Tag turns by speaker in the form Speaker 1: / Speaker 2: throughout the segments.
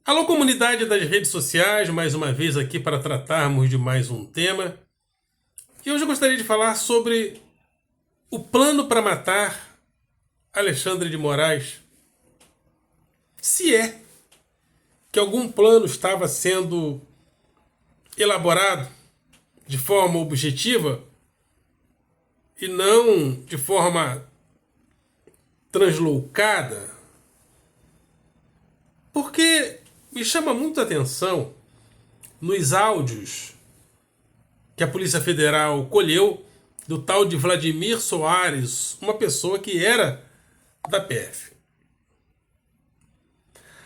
Speaker 1: Alô, comunidade das redes sociais, mais uma vez aqui para tratarmos de mais um tema. E hoje eu gostaria de falar sobre o plano para matar Alexandre de Moraes. Se é que algum plano estava sendo elaborado de forma objetiva e não de forma transloucada, porque me chama muito a atenção nos áudios que a Polícia Federal colheu do tal de Vladimir Soares, uma pessoa que era da PF.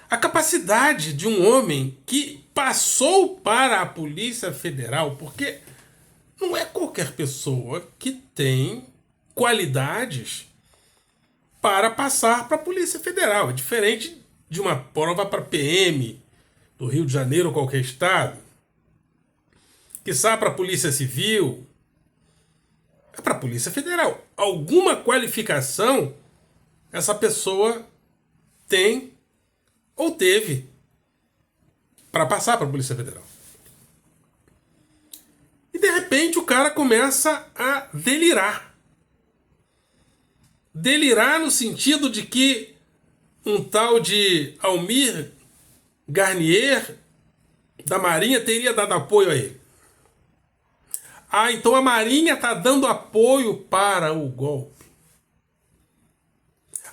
Speaker 1: A capacidade de um homem que passou para a Polícia Federal, porque não é qualquer pessoa que tem qualidades para passar para a Polícia Federal. É diferente de uma prova para PM do Rio de Janeiro ou qualquer estado, que sai para a Polícia Civil, é para a Polícia Federal. Alguma qualificação essa pessoa tem ou teve para passar para a Polícia Federal. E de repente o cara começa a delirar. Delirar no sentido de que um tal de Almir Garnier da Marinha teria dado apoio a ele. Ah, então a Marinha está dando apoio para o golpe.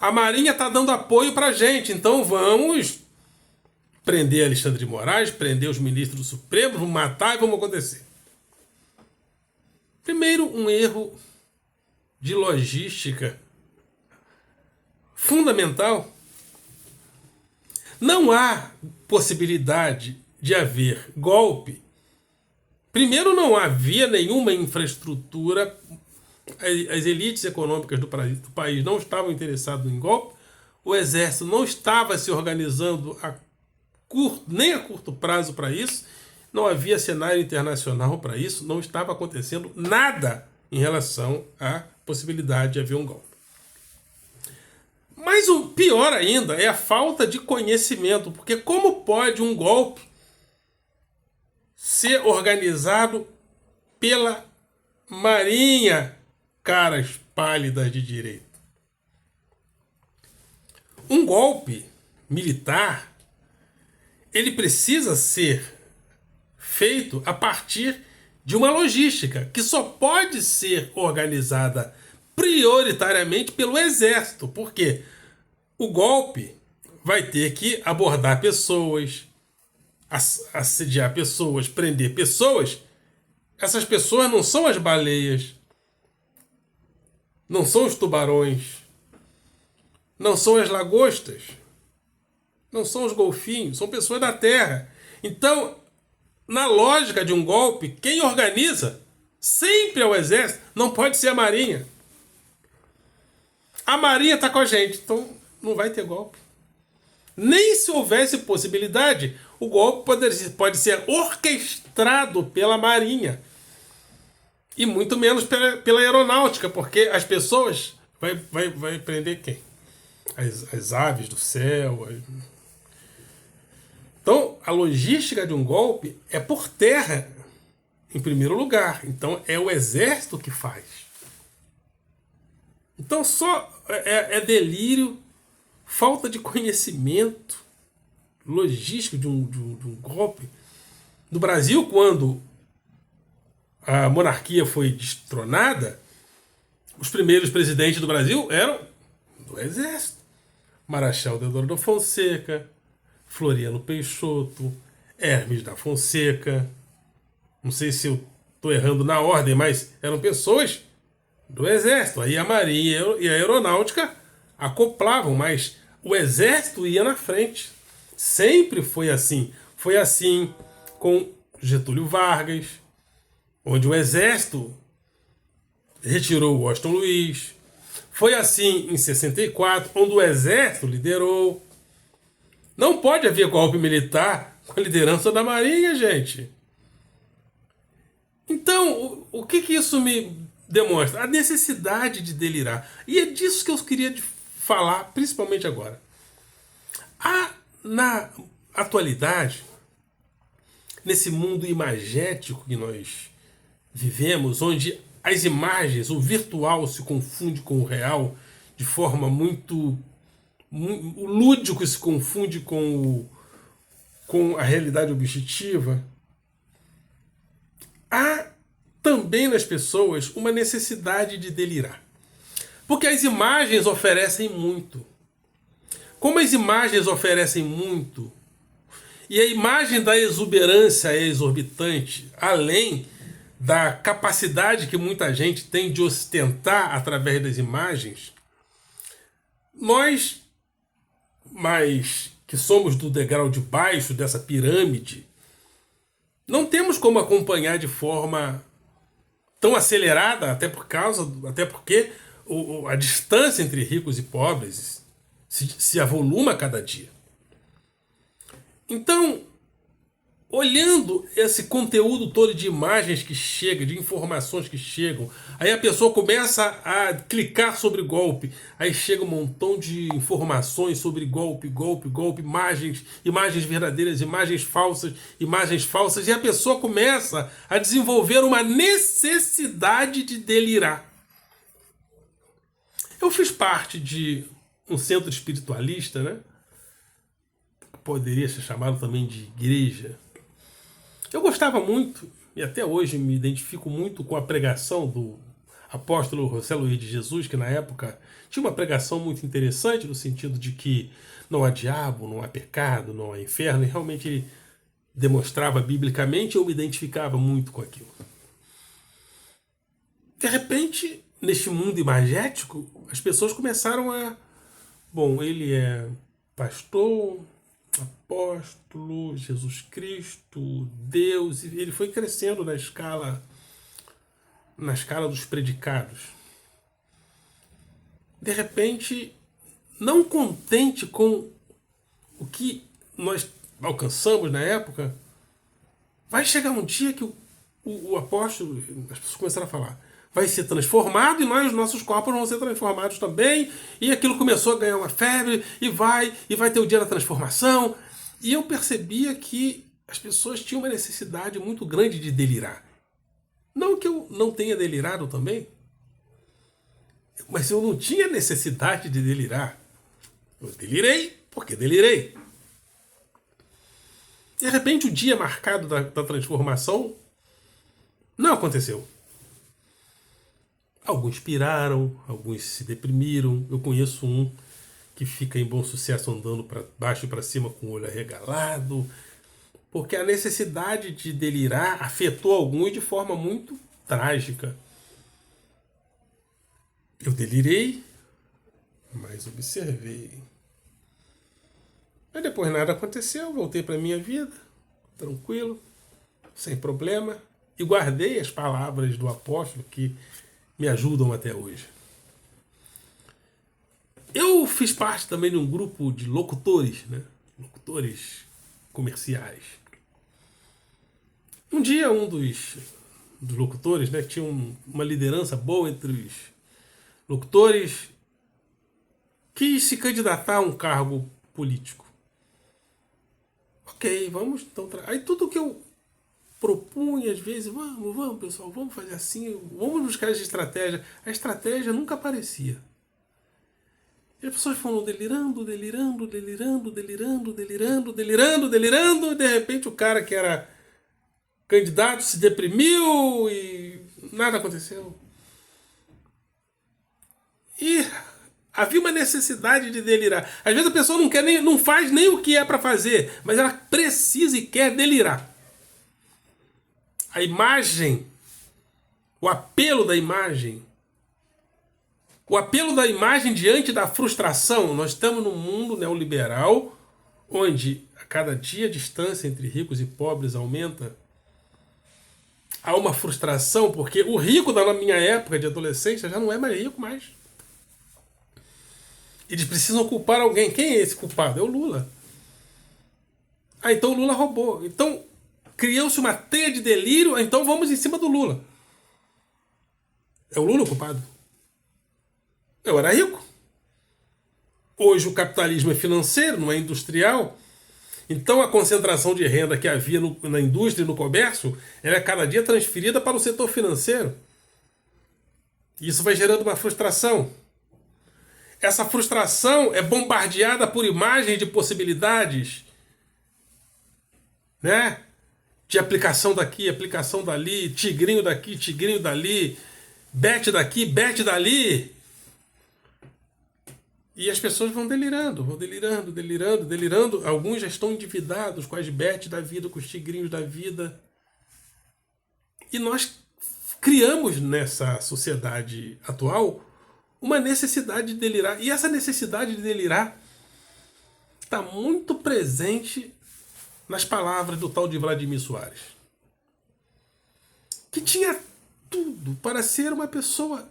Speaker 1: A Marinha está dando apoio para a gente, então vamos prender Alexandre de Moraes, prender os ministros do Supremo, vamos matar e vamos acontecer. Primeiro, um erro de logística fundamental. Não há possibilidade de haver golpe. Primeiro, não havia nenhuma infraestrutura, as elites econômicas do país não estavam interessadas em golpe, o exército não estava se organizando nem a curto prazo para isso, não havia cenário internacional para isso, não estava acontecendo nada em relação à possibilidade de haver um golpe. Mas o pior ainda é a falta de conhecimento, porque como pode um golpe ser organizado pela Marinha, caras pálidas de direita? Um golpe militar, ele precisa ser feito a partir de uma logística que só pode ser organizada prioritariamente pelo exército, porque o golpe vai ter que abordar pessoas, assediar pessoas, prender pessoas. Essas pessoas não são as baleias, não são os tubarões, não são as lagostas, não são os golfinhos, são pessoas da terra. Então, na lógica de um golpe, quem organiza sempre é o exército, não pode ser a Marinha. A Marinha está com a gente, então não vai ter golpe. Nem se houvesse possibilidade, o golpe pode ser orquestrado pela Marinha. E muito menos pela aeronáutica, porque as pessoas vai prender quem? As aves do céu. Então, a logística de um golpe é por terra, em primeiro lugar. Então, é o exército que faz. Então, só é delírio, falta de conhecimento logístico de um golpe. No Brasil, quando a monarquia foi destronada, os primeiros presidentes do Brasil eram do exército. Marechal Deodoro da Fonseca, Floriano Peixoto, Hermes da Fonseca. Não sei se eu estou errando na ordem, mas eram pessoas do exército. Aí a Marinha e a Aeronáutica acoplavam, mas o exército ia na frente. Sempre foi assim. Foi assim com Getúlio Vargas, onde o exército retirou Washington Luiz. Foi assim em 64, onde o exército liderou. Não pode haver golpe militar com a liderança da Marinha, gente. Então, o que isso me demonstra? A necessidade de delirar. E é disso que eu queria falar, principalmente agora. atualidade, nesse mundo imagético que nós vivemos, onde as imagens, o virtual se confunde com o real de forma muito... O lúdico se confunde com a realidade objetiva, há também nas pessoas uma necessidade de delirar. Porque as imagens oferecem muito. Como as imagens oferecem muito, e a imagem da exuberância é exorbitante, além da capacidade que muita gente tem de ostentar através das imagens, nós, mas que somos do degrau de baixo dessa pirâmide, não temos como acompanhar de forma tão acelerada, até porque a distância entre ricos e pobres se avoluma a cada dia. Então, olhando esse conteúdo todo de imagens que chega, de informações que chegam, aí a pessoa começa a clicar sobre golpe, aí chega um montão de informações sobre golpe, imagens verdadeiras, imagens falsas, e a pessoa começa a desenvolver uma necessidade de delirar. Eu fiz parte de um centro espiritualista, né? Poderia ser chamado também de igreja. Eu gostava muito, e até hoje me identifico muito com a pregação do apóstolo José Luiz de Jesus, que na época tinha uma pregação muito interessante, no sentido de que não há diabo, não há pecado, não há inferno, e realmente ele demonstrava biblicamente, e eu me identificava muito com aquilo. De repente, neste mundo imagético, as pessoas começaram a... Bom, ele é pastor, apóstolo, Jesus Cristo, Deus, e ele foi crescendo na escala dos predicados. De repente, não contente com o que nós alcançamos na época, vai chegar um dia que o apóstolo, as pessoas começaram a falar, vai ser transformado e nossos corpos vão ser transformados também, e aquilo começou a ganhar uma febre, e vai ter o dia da transformação. E eu percebia que as pessoas tinham uma necessidade muito grande de delirar. Não que eu não tenha delirado também, mas eu não tinha necessidade de delirar. Eu delirei porque delirei. De repente o dia marcado da transformação não aconteceu. Alguns piraram, alguns se deprimiram. Eu conheço um que fica em Bom Sucesso andando para baixo e para cima com o olho arregalado, porque a necessidade de delirar afetou alguns de forma muito trágica. Eu delirei, mas observei. Mas depois nada aconteceu, voltei para minha vida, tranquilo, sem problema, e guardei as palavras do apóstolo que me ajudam até hoje. Eu fiz parte também de um grupo de locutores, né? Locutores comerciais. Um dia um dos locutores, né, que tinha uma liderança boa entre os locutores, quis se candidatar a um cargo político. Ok, vamos então... Aí tudo que eu propunha, às vezes, vamos pessoal, vamos fazer assim, vamos buscar essa estratégia. A estratégia nunca aparecia. E as pessoas foram delirando, e de repente o cara que era candidato se deprimiu e nada aconteceu. E havia uma necessidade de delirar. Às vezes a pessoa não faz nem o que é para fazer, mas ela precisa e quer delirar. A imagem, o apelo da imagem diante da frustração. Nós estamos num mundo neoliberal onde a cada dia a distância entre ricos e pobres aumenta. Há uma frustração porque o rico da minha época de adolescência já não é mais rico mais. Eles precisam culpar alguém. Quem é esse culpado? É o Lula. Então o Lula roubou. Então criou-se uma teia de delírio, então vamos em cima do Lula. É o Lula o culpado. Eu era rico. Hoje o capitalismo é financeiro, não é industrial. Então a concentração de renda que havia na indústria e no comércio, ela é cada dia transferida para o setor financeiro. Isso vai gerando uma frustração. Essa frustração é bombardeada por imagens de possibilidades, né? De aplicação daqui, aplicação dali, tigrinho daqui, tigrinho dali, bet daqui, bet dali. E as pessoas vão delirando, delirando. Alguns já estão endividados com as bets da vida, com os tigrinhos da vida. E nós criamos nessa sociedade atual uma necessidade de delirar. E essa necessidade de delirar está muito presente nas palavras do tal de Vladimir Soares, que tinha tudo para ser uma pessoa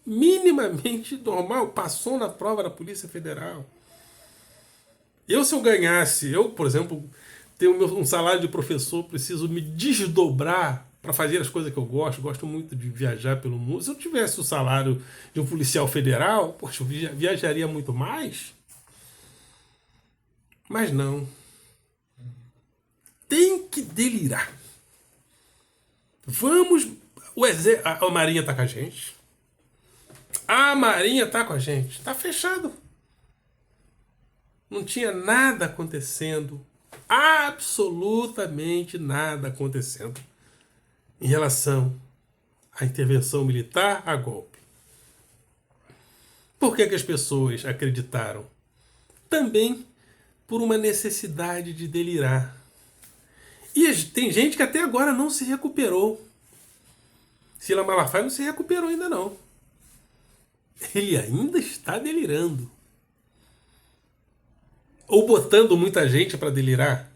Speaker 1: minimamente normal, passou na prova da Polícia Federal. Se eu ganhasse, por exemplo, tenho um salário de professor, preciso me desdobrar para fazer as coisas que eu gosto muito de viajar pelo mundo. Se eu tivesse o salário de um policial federal, poxa, eu viajaria muito mais. Mas não. Tem que delirar. Vamos. A Marinha tá com a gente. A Marinha tá com a gente. Tá fechado. Não tinha nada acontecendo. Absolutamente nada acontecendo em relação à intervenção militar, a golpe. Por que as pessoas acreditaram? Também por uma necessidade de delirar. E tem gente que até agora não se recuperou. Sila Malafaia não se recuperou ainda não. Ele ainda está delirando. Ou botando muita gente para delirar.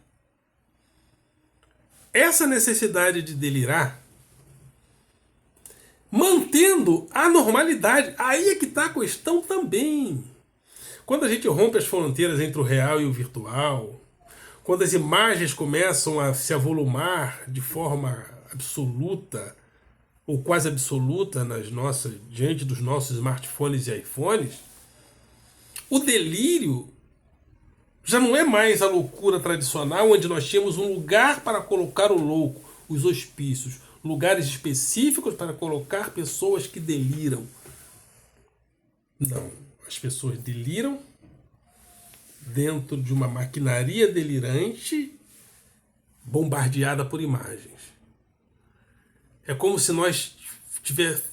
Speaker 1: Essa necessidade de delirar, mantendo a normalidade, aí é que está a questão também. Quando a gente rompe as fronteiras entre o real e o virtual, quando as imagens começam a se avolumar de forma absoluta, ou quase absoluta diante dos nossos smartphones e iPhones, o delírio já não é mais a loucura tradicional, onde nós tínhamos um lugar para colocar o louco, os hospícios, lugares específicos para colocar pessoas que deliram. Não, as pessoas deliram dentro de uma maquinaria delirante bombardeada por imagens. É como se nós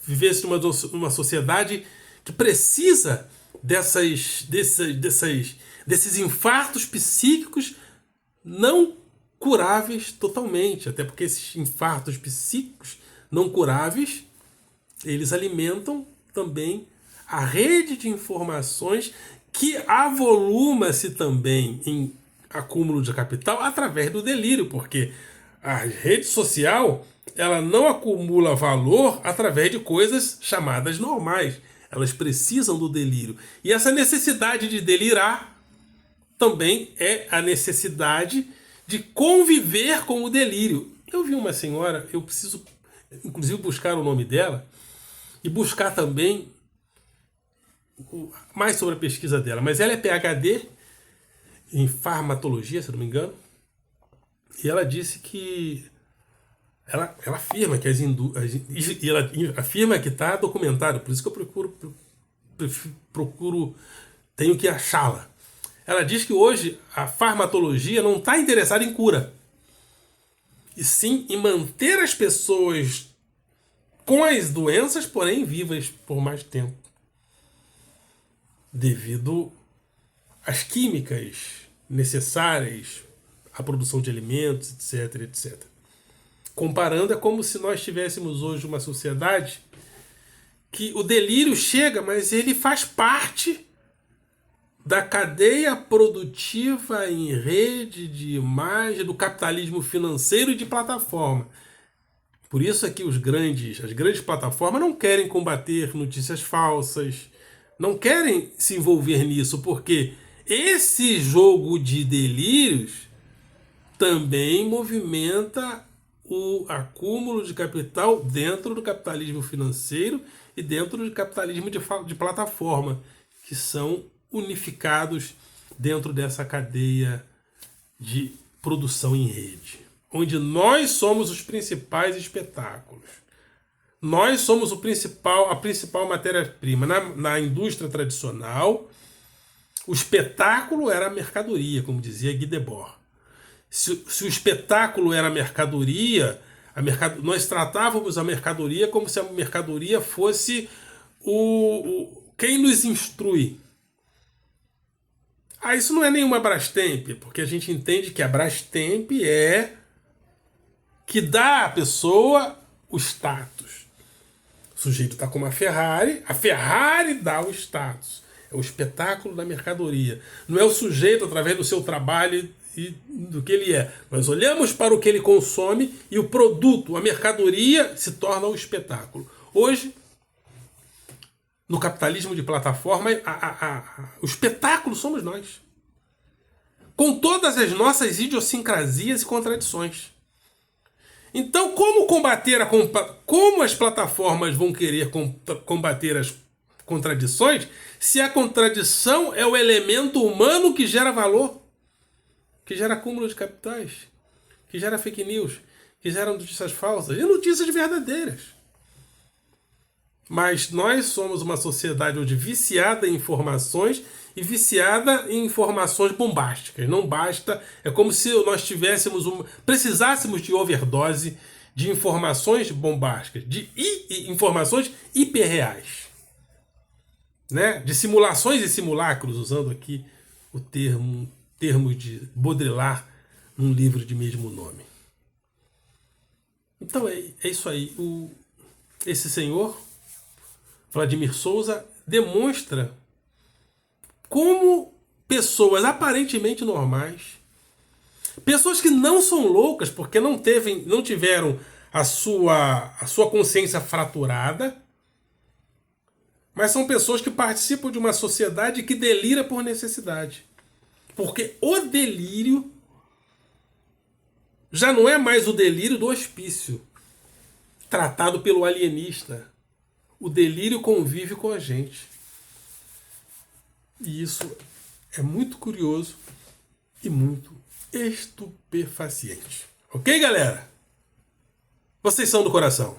Speaker 1: vivêssemos numa sociedade que precisa desses infartos psíquicos não curáveis totalmente, até porque esses infartos psíquicos não curáveis, eles alimentam também a rede de informações que avoluma-se também em acúmulo de capital através do delírio, porque a rede social ela não acumula valor através de coisas chamadas normais. Elas precisam do delírio. E essa necessidade de delirar também é a necessidade de conviver com o delírio. Eu vi uma senhora, eu preciso inclusive buscar o nome dela e buscar também mais sobre a pesquisa dela. Mas ela é PhD em farmacologia, se não me engano, e ela disse que ela afirma que ela afirma que está documentado, por isso que eu tenho que achá-la. Ela diz que hoje a farmacologia não está interessada em cura, e sim em manter as pessoas com as doenças, porém vivas por mais tempo, devido às químicas necessárias à produção de alimentos, etc, etc. Comparando, é como se nós tivéssemos hoje uma sociedade que o delírio chega, mas ele faz parte da cadeia produtiva em rede de imagem do capitalismo financeiro e de plataforma. Por isso é que as grandes plataformas não querem combater notícias falsas, não querem se envolver nisso, porque esse jogo de delírios também movimenta o acúmulo de capital dentro do capitalismo financeiro e dentro do capitalismo de plataforma, que são unificados dentro dessa cadeia de produção em rede, onde nós somos os principais espetáculos. Nós somos a principal matéria-prima. Na indústria tradicional, o espetáculo era a mercadoria, como dizia Guy Debord. Se o espetáculo era a mercadoria, nós tratávamos a mercadoria como se a mercadoria fosse quem nos instrui. Isso não é nenhuma Brastemp, porque a gente entende que a Brastemp é que dá à pessoa o status. O sujeito está com uma Ferrari, a Ferrari dá o status. É o espetáculo da mercadoria. Não é o sujeito através do seu trabalho e do que ele é. Nós olhamos para o que ele consome e o produto, a mercadoria, se torna o espetáculo. Hoje, no capitalismo de plataforma, o espetáculo somos nós. Com todas as nossas idiosincrasias e contradições. Então, como as plataformas vão querer combater as contradições se a contradição é o elemento humano que gera valor, que gera acúmulo de capitais, que gera fake news, que gera notícias falsas e notícias verdadeiras? Mas nós somos uma sociedade hoje viciada em informações e viciada em informações bombásticas. Não basta, é como se nós precisássemos de overdose de informações bombásticas, de informações hiperreais, né? De simulações e simulacros, usando aqui o termo de Baudrillard num livro de mesmo nome. Então é isso aí. Esse senhor, Vladimir Souza, demonstra como pessoas aparentemente normais, pessoas que não são loucas porque não tiveram a sua consciência fraturada, mas são pessoas que participam de uma sociedade que delira por necessidade. Porque o delírio já não é mais o delírio do hospício, tratado pelo alienista. O delírio convive com a gente. E isso é muito curioso e muito estupefaciente. Ok, galera? Vocês são do coração.